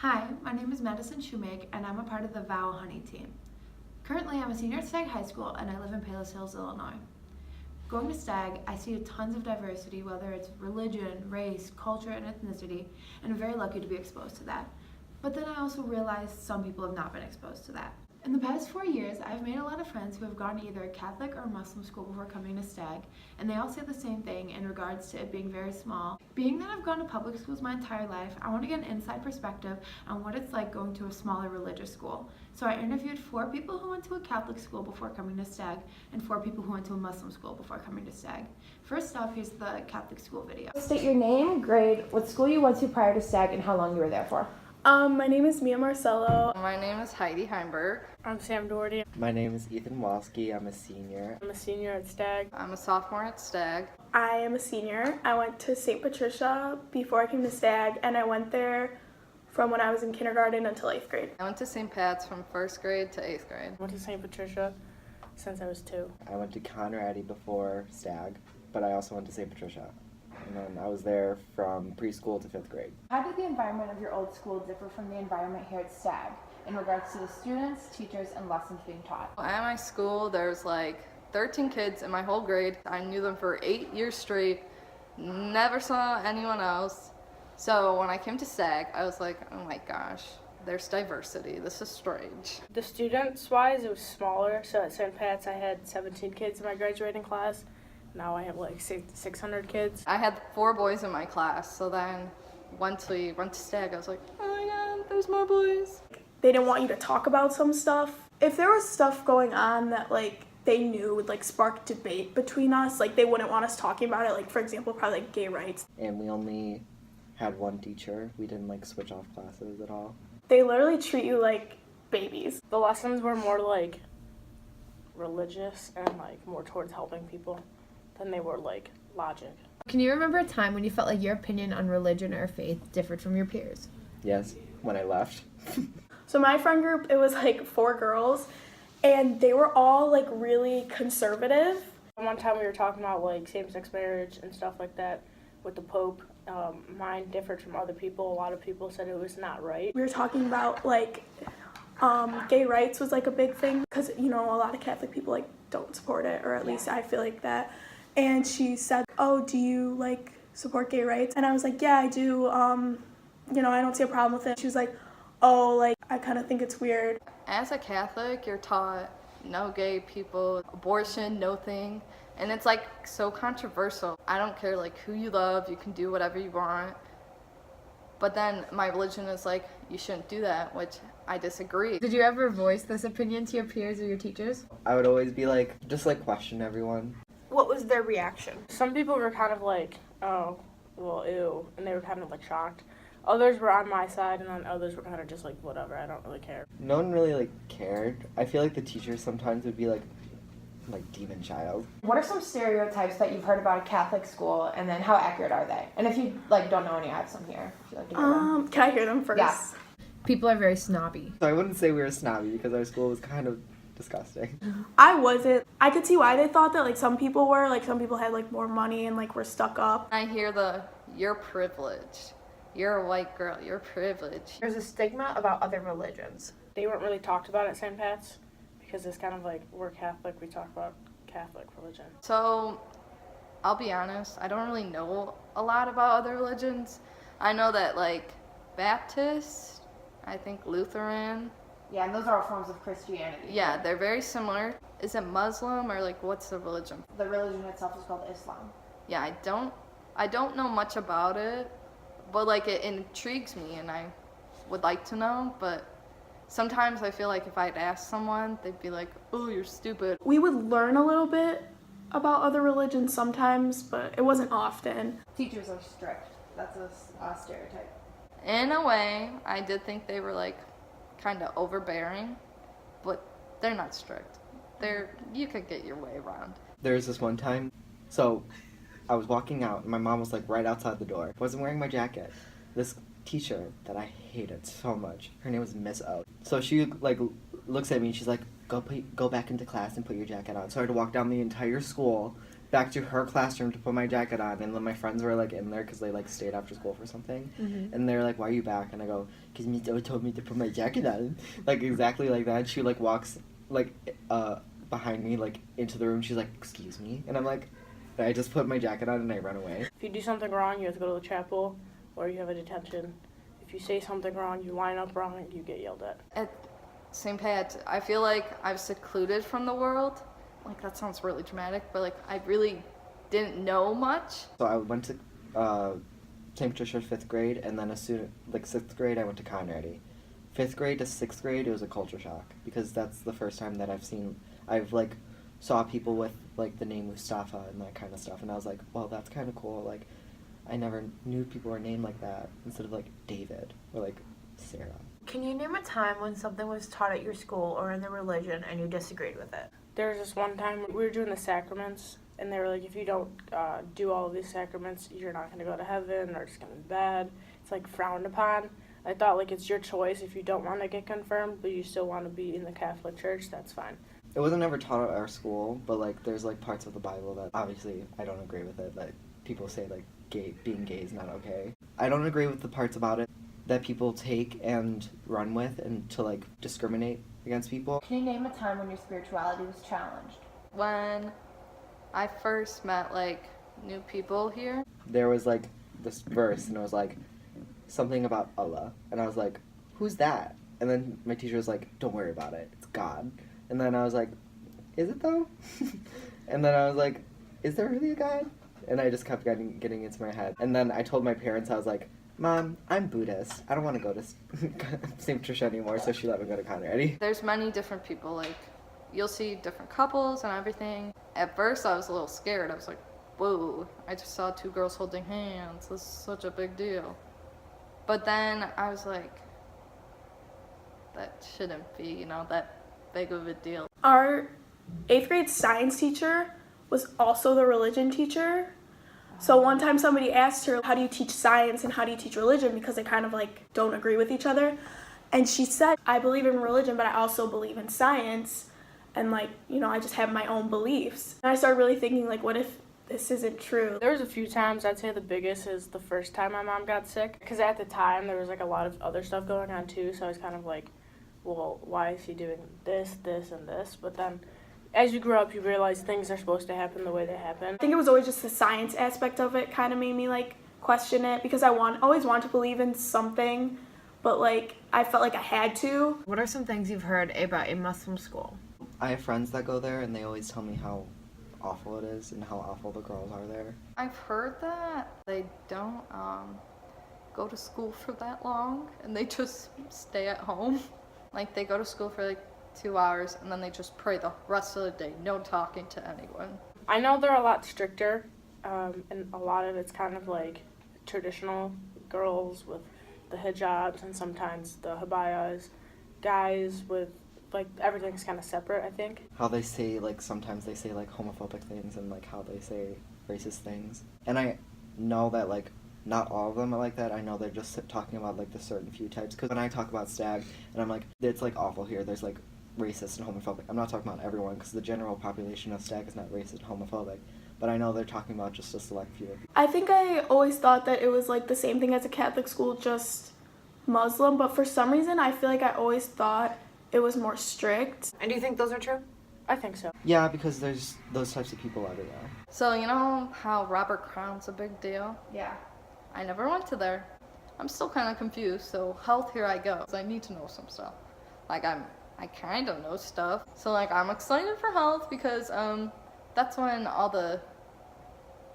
Hi, my name is Madison Schumake, and I'm a part of the VOW Honey team. Currently, I'm a senior at Stagg High School, and I live in Palos Hills, Illinois. Going to Stagg, I see tons of diversity, whether it's religion, race, culture, and ethnicity, and I'm very lucky to be exposed to that. But then I also realize some people have not been exposed to that. In the past 4 years, I've made a lot of friends who have gone to either a Catholic or Muslim school before coming to Stagg, and they all say the same thing in regards to it being very small. Being that I've gone to public schools my entire life, I want to get an inside perspective on what it's like going to a smaller religious school. So I interviewed 4 people who went to a Catholic school before coming to Stagg, and 4 people who went to a Muslim school before coming to Stagg. First up, here's the Catholic school video. State your name, grade, what school you went to prior to Stagg, and how long you were there for. My name is Mia Marcello. My name is Heidi Heimberg. I'm Sam Doherty. My name is Ethan Walski. I'm a senior. I'm a senior at Stagg. I'm a sophomore at Stagg. I am a senior. I went to St. Patricia before I came to Stagg, and I went there from when I was in kindergarten until 8th grade. I went to St. Pat's from 1st grade to 8th grade. I went to St. Patricia since I was 2. I went to Conradi before Stagg, but I also went to St. Patricia. And then I was there from preschool to 5th grade. How did the environment of your old school differ from the environment here at Stagg in regards to the students, teachers, and lessons being taught? At my school, there's like 13 kids in my whole grade. I knew them for 8 years straight, never saw anyone else. So when I came to Stagg, I was like, oh my gosh, there's diversity. This is strange. The students-wise, it was smaller. So at St. Pat's, I had 17 kids in my graduating class. Now I have like 600 kids. I had 4 boys in my class, so then once we went to Stagg, I was like, oh my god, there's more boys. They didn't want you to talk about some stuff. If there was stuff going on that like they knew would like spark debate between us, like they wouldn't want us talking about it, like for example, probably like gay rights. And we only had one teacher. We didn't like switch off classes at all. They literally treat you like babies. The lessons were more like religious and like more towards helping people than they were like logic. Can you remember a time when you felt like your opinion on religion or faith differed from your peers? Yes, when I left. So my friend group, it was like 4 girls, and they were all like really conservative. One time we were talking about like same-sex marriage and stuff like that with the Pope. Mine differed from other people. A lot of people said it was not right. We were talking about like gay rights was like a big thing because, you know, a lot of Catholic people like don't support it, or at least I feel like that. And she said, oh, do you like support gay rights? And I was like, yeah, I do. You know, I don't see a problem with it. She was like, oh, like, I kind of think it's weird. As a Catholic, you're taught no gay people, abortion, no thing. And it's like so controversial. I don't care like who you love, you can do whatever you want. But then my religion is like, you shouldn't do that, which I disagree. Did you ever voice this opinion to your peers or your teachers? I would always be like, just like question everyone. What was their reaction? Some people were kind of like, oh, well, ew, and they were kind of like shocked. Others were on my side, and then others were kind of just like, whatever, I don't really care. No one really like cared. I feel like the teachers sometimes would be like demon child. What are some stereotypes that you've heard about a Catholic school, and then how accurate are they? And if you like don't know any, I have some here. If you'd like to hear them. Can I hear them first? Yeah. People are very snobby. So I wouldn't say we were snobby because our school was kind of disgusting. I wasn't. I could see why they thought that, like, some people were. Like, some people had, like, more money and, like, were stuck up. I hear you're privileged. You're a white girl, you're privileged. There's a stigma about other religions. They weren't really talked about at St. Pat's because it's kind of like, we're Catholic, we talk about Catholic religion. So, I'll be honest, I don't really know a lot about other religions. I know that, like, Baptist, I think Lutheran. Yeah, and those are all forms of Christianity. Yeah, they're very similar. Is it Muslim or, like, what's the religion? The religion itself is called Islam. Yeah, I don't know much about it, but, like, it intrigues me and I would like to know, but sometimes I feel like if I'd ask someone, they'd be like, oh, you're stupid. We would learn a little bit about other religions sometimes, but it wasn't often. Teachers are strict. That's a stereotype. In a way, I did think they were, like, kind of overbearing, but they're not strict. You could get your way around. There was this one time, so I was walking out and my mom was like right outside the door. I wasn't wearing my jacket. This teacher that I hated so much, her name was Miss O. So she like looks at me and she's like, go back into class and put your jacket on. So I had to walk down the entire school back to her classroom to put my jacket on, and then my friends were like in there because they like stayed after school for something, and they're like, "Why are you back?" And I go, "Cause Miss O told me to put my jacket on," like exactly like that. She like walks like behind me like into the room. She's like, "Excuse me," and I'm like, I just put my jacket on and I run away. If you do something wrong, you have to go to the chapel, or you have a detention. If you say something wrong, you line up wrong, you get yelled at. At St. Pat, I feel like I'm secluded from the world. Like, that sounds really dramatic, but like I really didn't know much. So I went to St. Patricia 5th grade, and then as soon like 6th grade, I went to Conrady. 5th grade to 6th grade, it was a culture shock because that's the first time that I've like saw people with like the name Mustafa and that kind of stuff, and I was like, well, that's kind of cool. Like, I never knew people were named like that instead of like David or like Sarah. Can you name a time when something was taught at your school or in the religion and you disagreed with it? There was this one time we were doing the sacraments, and they were like, if you don't do all of these sacraments, you're not going to go to heaven, or it's going to be bad. It's like frowned upon. I thought like it's your choice if you don't want to get confirmed, but you still want to be in the Catholic Church, that's fine. It wasn't ever taught at our school, but like there's like parts of the Bible that obviously I don't agree with it. Like people say like being gay is not okay. I don't agree with the parts about it that people take and run with and to like discriminate against people. Can you name a time when your spirituality was challenged? When I first met like new people here, There was like this verse and it was like something about Allah, and I was like, who's that? And then my teacher was like, don't worry about it, it's God. And then I was like, is it though? And then I was like, is there really a God? And I just kept getting into my head. And then I told my parents, I was like, Mom, I'm Buddhist. I don't want to go to St. Patricia anymore, so she let me go to Conrady. there's many different people. Like, you'll see different couples and everything. At first, I was a little scared. I was like, whoa, I just saw two girls holding hands. This is such a big deal. But then I was like, that shouldn't be, that big of a deal. Our 8th grade science teacher was also the religion teacher. So one time somebody asked her, how do you teach science and how do you teach religion? Because they kind of like don't agree with each other. And she said, I believe in religion, but I also believe in science. And like, I just have my own beliefs. And I started really thinking like, what if this isn't true? There was a few times. I'd say the biggest is the first time my mom got sick. Because at the time there was like a lot of other stuff going on too. So I was kind of like, well, why is she doing this, and this? But then as you grow up, you realize things are supposed to happen the way they happen. I think it was always just the science aspect of it kind of made me like question it, because I always want to believe in something, but like I felt like I had to. What are some things you've heard about a Muslim school? I have friends that go there, and they always tell me how awful it is and how awful the girls are there. I've heard that they don't go to school for that long, and they just stay at home. Like, they go to school for like 2 hours, and then they just pray the rest of the day, no talking to anyone. I know they're a lot stricter, and a lot of it's kind of like traditional girls with the hijabs and sometimes the habayas, guys with like everything's kind of separate, I think. How they say like sometimes they say like homophobic things and like how they say racist things. And I know that like not all of them are like that. I know they're just talking about like the certain few types. Because when I talk about Stagg, and I'm like, it's like awful here. There's like racist and homophobic. I'm not talking about everyone because the general population of Stagg is not racist and homophobic. But I know they're talking about just a select few. I think I always thought that it was like the same thing as a Catholic school, just Muslim. But for some reason, I feel like I always thought it was more strict. And do you think those are true? I think so. Yeah, because there's those types of people everywhere. So, you know how Robert Crown's a big deal? Yeah. I never went to there. I'm still kind of confused, so health, here I go. I need to know some stuff. Like, I kind of know stuff. So, like, I'm excited for health because, that's when all the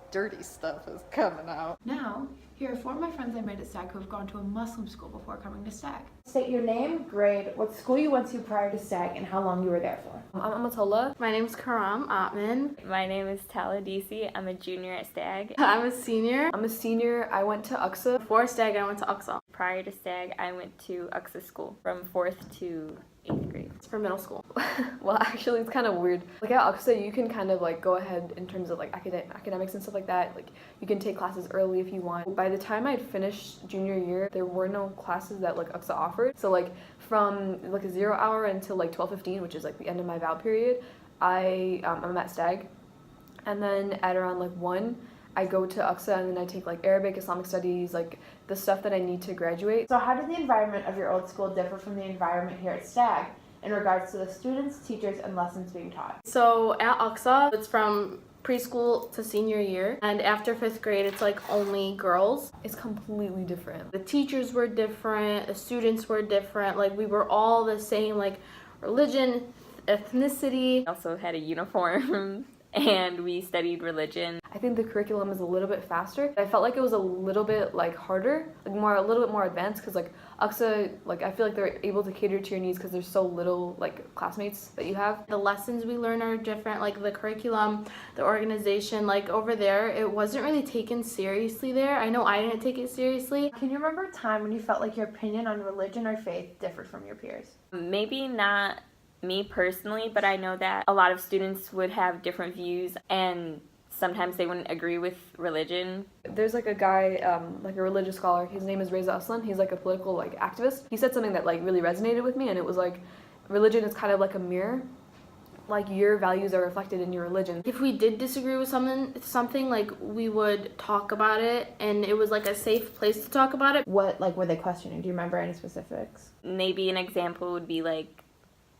dirty stuff is coming out. Now, here are 4 of my friends I made at Stagg who have gone to a Muslim school before coming to Stagg. State your name, grade, what school you went to prior to Stagg, and how long you were there for. I'm Amatola. My name's Karam Atman. My name is Tala DC. I'm a junior at Stagg. I'm a senior. I'm a senior. I went to UXA. Before Stagg, I went to UXA. Prior to Stagg, I went to UXA school from 4th to 8th grade. It's for middle school. Well, actually, it's kind of weird. Like at UXA, you can kind of like go ahead in terms of like academics and stuff like that. Like you can take classes early if you want. By the time I'd finished junior year, there were no classes that like UXA offered. So like from like a 0 hour until like 12:15, which is like the end of my vow period, I'm at Stagg. And then at around like 1, I go to UXA and then I take like Arabic, Islamic studies, like the stuff that I need to graduate. So how did the environment of your old school differ from the environment here at Stagg in regards to the students, teachers, and lessons being taught? So at UXA, it's from preschool to senior year, and after 5th grade, it's like only girls. It's completely different. The teachers were different, the students were different, like we were all the same, like religion, ethnicity. We also had a uniform and we studied religion. I think the curriculum is a little bit faster. I felt like it was a little bit like harder, like a little bit more advanced, because like UXA, like I feel like they're able to cater to your needs because there's so little like classmates that you have. The lessons we learn are different, like the curriculum, the organization, like over there, it wasn't really taken seriously there. I know I didn't take it seriously. Can you remember a time when you felt like your opinion on religion or faith differed from your peers? Maybe not me personally, but I know that a lot of students would have different views and sometimes they wouldn't agree with religion. There's like a guy, like a religious scholar, his name is Reza Aslan, he's like a political like activist. He said something that like really resonated with me, and it was like, religion is kind of like a mirror. Like your values are reflected in your religion. If we did disagree with something like we would talk about it, and it was like a safe place to talk about it. What like were they questioning? Do you remember any specifics? Maybe an example would be like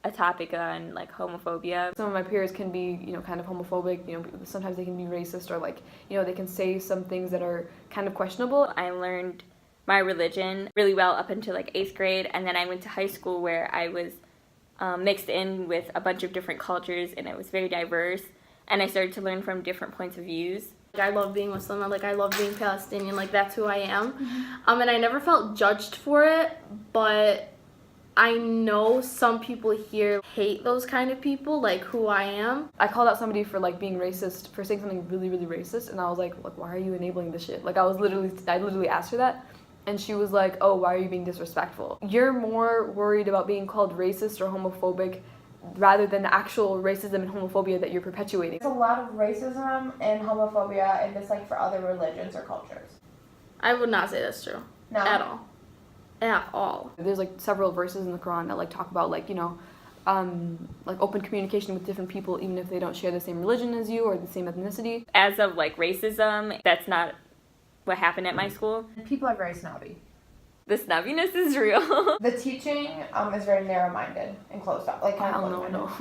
a topic on like homophobia. Some of my peers can be, you know, kind of homophobic, you know, sometimes they can be racist, or like, you know, they can say some things that are kind of questionable. I learned my religion really well up until like 8th grade, and then I went to high school where I was mixed in with a bunch of different cultures, and it was very diverse, and I started to learn from different points of views. I love being Muslim, like I love being Palestinian, like that's who I am. And I never felt judged for it, but I know some people here hate those kind of people, like who I am. I called out somebody for like being racist, for saying something really, really racist, and I was like, why are you enabling this shit? Like I literally asked her that, and she was like, oh, why are you being disrespectful? You're more worried about being called racist or homophobic rather than the actual racism and homophobia that you're perpetuating. There's a lot of racism and homophobia and dislike for other religions or cultures. I would not say that's true. No? At all. At all. There's like several verses in the Quran that like talk about like, you know, like open communication with different people even if they don't share the same religion as you or the same ethnicity. As of like racism, that's not what happened at my school. People are very snobby. The snobbiness is real. The teaching is very narrow-minded and closed off. Like kind of No.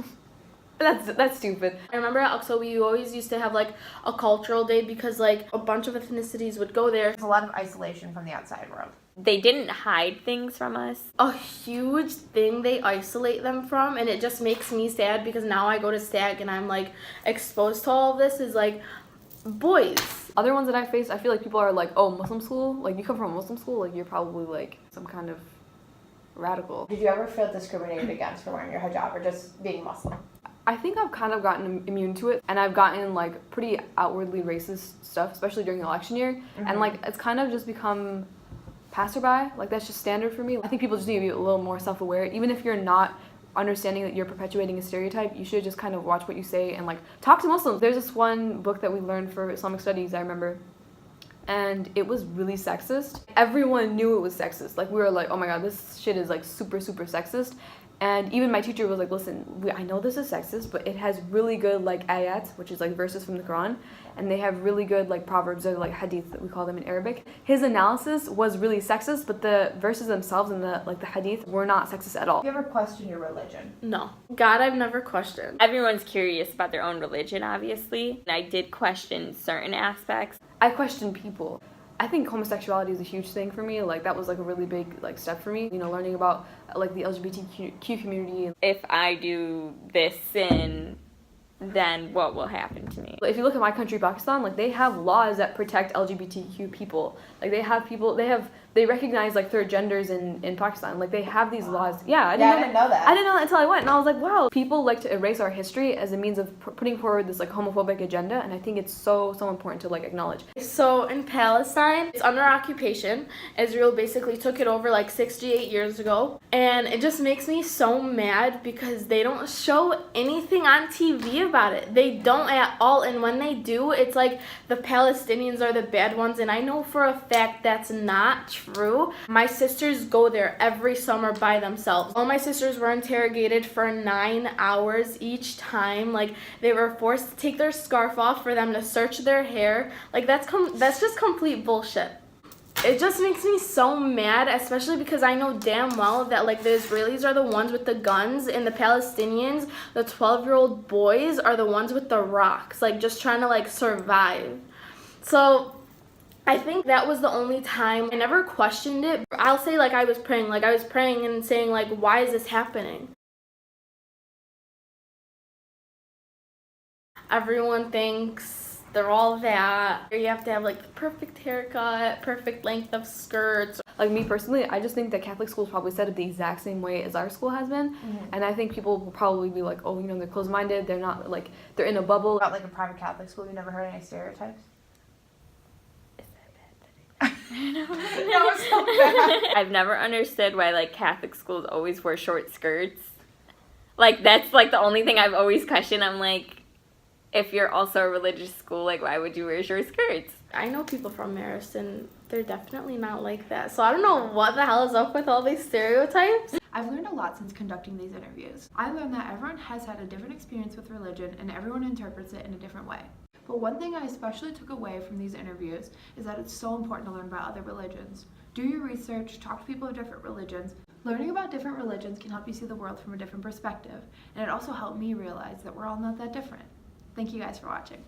That's stupid. I remember at UXO we always used to have like a cultural day because like a bunch of ethnicities would go there. There's a lot of isolation from the outside world. They didn't hide things from us. A huge thing they isolate them from, and it just makes me sad because now I go to Stagg and I'm like exposed to all of this is like boys. Other ones that I face, I feel like people are like, oh, Muslim school? Like you come from a Muslim school? Like you're probably like some kind of radical. Did you ever feel discriminated against for wearing your hijab or just being Muslim? I think I've kind of gotten immune to it, and I've gotten like pretty outwardly racist stuff, especially during the election year, and like it's kind of just become passerby. Like that's just standard for me. I think people just need to be a little more self-aware. Even if you're not understanding that you're perpetuating a stereotype, you should just kind of watch what you say and like talk to Muslims. There's this one book that we learned for Islamic studies, I remember, and it was really sexist. Everyone knew it was sexist. Like we were like, oh my god, this shit is like super, super sexist. And even my teacher was like, listen, I know this is sexist, but it has really good like ayat, which is like verses from the Quran, and they have really good like proverbs or like hadith that we call them in Arabic. His analysis was really sexist, but the verses themselves and the like the hadith were not sexist at all. Have you ever questioned your religion? No. God, I've never questioned. Everyone's curious about their own religion, obviously. I did question certain aspects. I question people. I think homosexuality is a huge thing for me. Like that was like a really big like step for me. You know, learning about like the LGBTQ community. If I do this sin, then what will happen to me? If you look at my country, Pakistan, like they have laws that protect LGBTQ people. Like they recognize like third genders in Pakistan. Like they have these laws. Yeah, I didn't know that. I didn't know that until I went, and I was like, wow. People like to erase our history as a means of putting forward this like homophobic agenda, and I think it's so important to like acknowledge. So in Palestine, it's under occupation. Israel basically took it over like 68 years ago, and it just makes me so mad because they don't show anything on TV about about it. They don't at all. And when they do, it's like the Palestinians are the bad ones. And I know for a fact that's not true. My sisters go there every summer by themselves. All my sisters were interrogated for 9 hours each time. Like, they were forced to take their scarf off for them to search their hair. Like, that's just complete bullshit. It just makes me so mad, especially because I know damn well that, like, the Israelis are the ones with the guns and the Palestinians, the 12-year-old boys, are the ones with the rocks, like, just trying to, like, survive. So I think that was the only time I never questioned it. I'll say, like, I was praying and saying, like, why is this happening? Everyone thinks they're all that. You have to have, like, the perfect haircut, perfect length of skirts. Like, me personally, I just think that Catholic schools probably set it the exact same way as our school has been. And I think people will probably be like, oh, you know, they're closed-minded, they're not, like, they're in a bubble. About like a private Catholic school, you never heard any stereotypes? I've never understood why like Catholic schools always wear short skirts. Like that's like the only thing I've always questioned. I'm like, if you're also a religious school, like why would you wear short skirts? I know people from Madison, they're definitely not like that. So I don't know what the hell is up with all these stereotypes. I've learned a lot since conducting these interviews. I learned that everyone has had a different experience with religion and everyone interprets it in a different way. But one thing I especially took away from these interviews is that it's so important to learn about other religions. Do your research, talk to people of different religions. Learning about different religions can help you see the world from a different perspective, and it also helped me realize that we're all not that different. Thank you guys for watching.